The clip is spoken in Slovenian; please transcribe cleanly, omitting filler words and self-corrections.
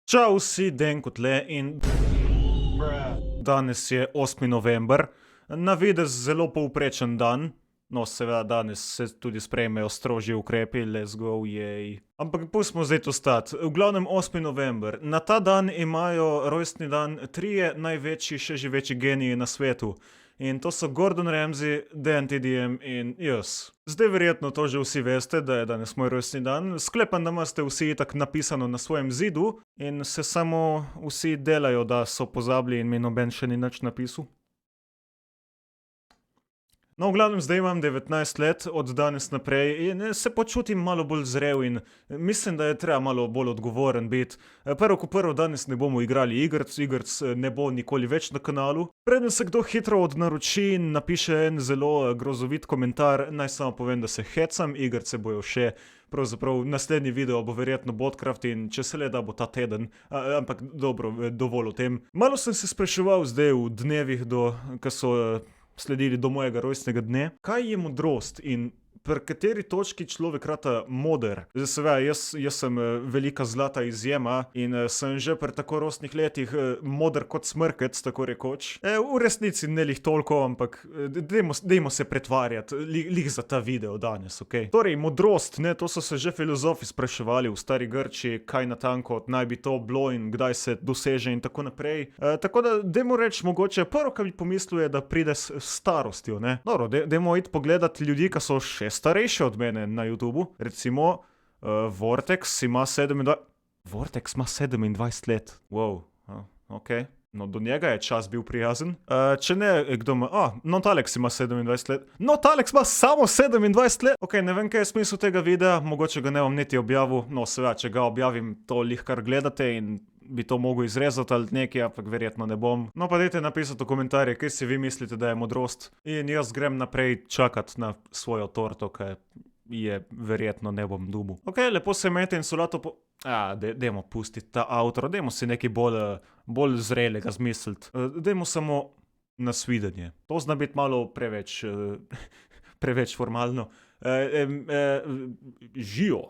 Čau vsi, Denko tle in danes je 8. november, na videz zelo povprečen dan. No, seveda danes se tudi sprejmejo strožji ukrepi, let's go, jej. Ampak pustimo zdaj to stati. V glavnem 8. november. Na ta dan imajo rojstni dan trije največji še živeči geniji na svetu. In to so Gordon Ramsay, Dan TDM in jaz. Zdaj verjetno to že vsi veste, da je danes moj rojstni dan. Sklepam, da imate vsi tak napisano na svojem zidu in se samo vsi delajo, da so pozabili in mi noben še ni nič napisal. No, v glavnem zdaj imam 19 let od danes naprej in se počutim malo bolj zrel in mislim, da je treba malo bolj odgovoren biti. Prvo kot prvo, danes ne bomo igrali igrc ne bo nikoli več na kanalu. Preden se kdo hitro odnaroči in napiše en zelo grozovit komentar, naj samo povem, da se hecam, igrce bojo še. Pravzaprav naslednji video bo verjetno Botcraft in če se le da bo ta teden, ampak dobro, dovolj o tem. Malo sem se spraševal zdaj v dnevih, ko so sledili do mojega rojstnega dne, kaj je modrost in pri kateri točki človek rata moder. Zdaj seveda, jaz sem velika zlata izjema in sem že pri tako rosnih letih moder kot smrkec, tako rekoč. V resnici ne lih toliko, ampak dajmo se pretvarjati, lih za ta video danes, okej? Torej, modrost, ne, to so se že filozofi spraševali v stari Grčiji, kaj natanko naj bi to bilo in kdaj se doseže in tako naprej. Tako da, dajmo reči mogoče, prvo, kar bi pomislil je, da pride s starostjo, ne? Dobro, dajmo iti pogledat ljudi, ki so še starejši od mene na YouTubu. Recimo, Vortex ima 27 let. Wow, okej. No, do njega je čas bil prijazen. Če ne, kdo ima... Notalex ima 27 let. Notalex ima samo 27 let! Okej, ne vem, kaj je smisel tega videa, mogoče ga ne bom niti objavil. No, seveda, če ga objavim, to lih kar gledate in bi to mogel izrezati ali nekaj, ampak verjetno ne bom. No, pa dajte napisati v komentarje, kaj si vi mislite, da je modrost. In jaz grem naprej čakat na svojo torto, kaj je verjetno ne bom dobil. Okej, lepo se imejte in solato dajmo pustiti ta outro, dajmo si nekaj bolj zrelega zmisliti. Dajmo samo nasvidenje. To zna biti malo preveč formalno. Žijo.